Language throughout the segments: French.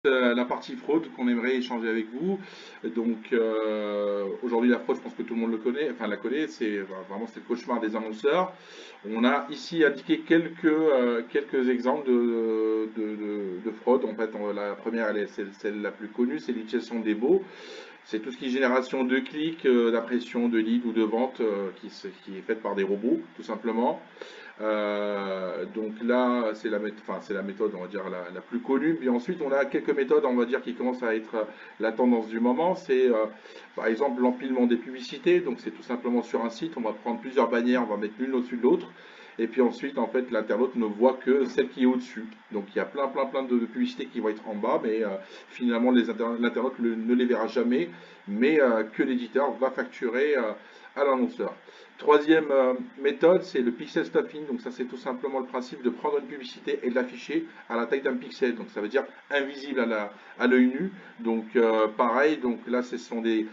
La partie fraude qu'on aimerait échanger avec vous. Donc aujourd'hui la fraude, je pense que tout le monde le connaît, enfin la connaît, c'est le cauchemar des annonceurs. On a ici indiqué quelques exemples de fraude. En fait, la première, c'est celle la plus connue, c'est l'utilisation des bots. C'est tout ce qui est génération de clics, d'impression, de leads ou de ventes qui est faite par des robots, tout simplement. Donc là, c'est la méthode, on va dire, la plus connue. Puis ensuite, on a quelques méthodes, on va dire, qui commencent à être la tendance du moment. C'est par exemple l'empilement des publicités. Donc c'est tout simplement sur un site, on va prendre plusieurs bannières, on va mettre l'une au-dessus de l'autre. Et puis ensuite, en fait, l'internaute ne voit que celle qui est au-dessus. Donc il y a plein de publicités qui vont être en bas, mais finalement, l'internaute ne les verra jamais, mais que l'éditeur va facturer à l'annonceur. Troisième méthode, c'est le pixel stuffing. Donc ça, c'est tout simplement le principe de prendre une publicité et de l'afficher à la taille d'un pixel. Donc ça veut dire invisible à l'œil nu. Donc pareil, donc là, ce sont des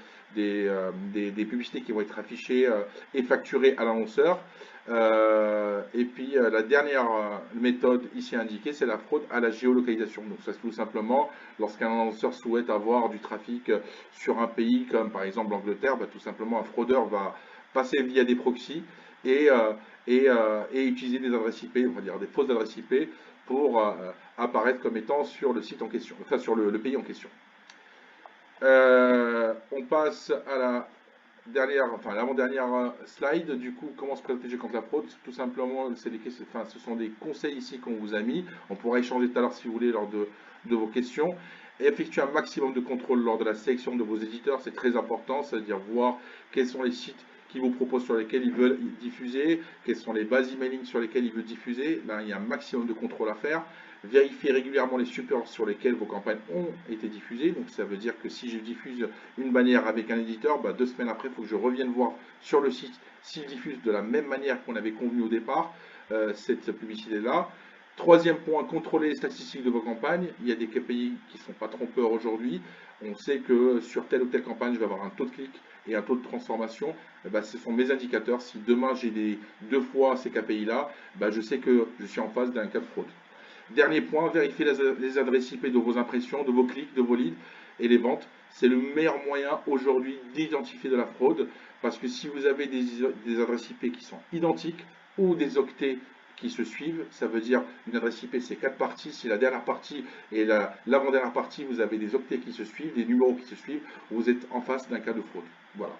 publicités qui vont être affichées et facturées à l'annonceur. Et puis la dernière méthode ici indiquée, c'est la fraude à la géolocalisation. Donc ça, c'est tout simplement lorsqu'un annonceur souhaite avoir du trafic sur un pays comme par exemple l'Angleterre, tout simplement un fraudeur va passer via des proxys et, euh, et utiliser des adresses IP, on va dire des fausses adresses IP pour apparaître comme étant sur le site en question, enfin sur le pays en question. On passe à la dernière, enfin l'avant-dernière slide. Du coup, comment se protéger contre la fraude? Tout simplement, ce sont des conseils ici qu'on vous a mis. On pourra échanger tout à l'heure si vous voulez lors de vos questions. Effectuer un maximum de contrôle lors de la sélection de vos éditeurs, c'est très important, c'est-à-dire voir quels sont les sites qui vous proposent sur lesquels ils veulent diffuser, quelles sont les bases emailing sur lesquelles ils veulent diffuser. Là, il y a un maximum de contrôle à faire. Vérifiez régulièrement les supports sur lesquels vos campagnes ont été diffusées. Donc ça veut dire que si je diffuse une bannière avec un éditeur, 2 semaines après, il faut que je revienne voir sur le site s'il diffuse de la même manière qu'on avait convenu au départ cette publicité-là. Troisième point, contrôler les statistiques de vos campagnes. Il y a des KPI qui ne sont pas trompeurs aujourd'hui. On sait que sur telle ou telle campagne, je vais avoir un taux de clic et un taux de transformation. Ce sont mes indicateurs. Si demain j'ai 2 fois ces KPI-là, je sais que je suis en face d'un cas de fraude. Dernier point, vérifiez les adresses IP de vos impressions, de vos clics, de vos leads et les ventes. C'est le meilleur moyen aujourd'hui d'identifier de la fraude parce que si vous avez des adresses IP qui sont identiques ou des octets qui se suivent, ça veut dire une adresse IP c'est 4 parties. Si la dernière partie et l'avant-dernière partie, vous avez des octets qui se suivent, des numéros qui se suivent, vous êtes en face d'un cas de fraude. Voilà.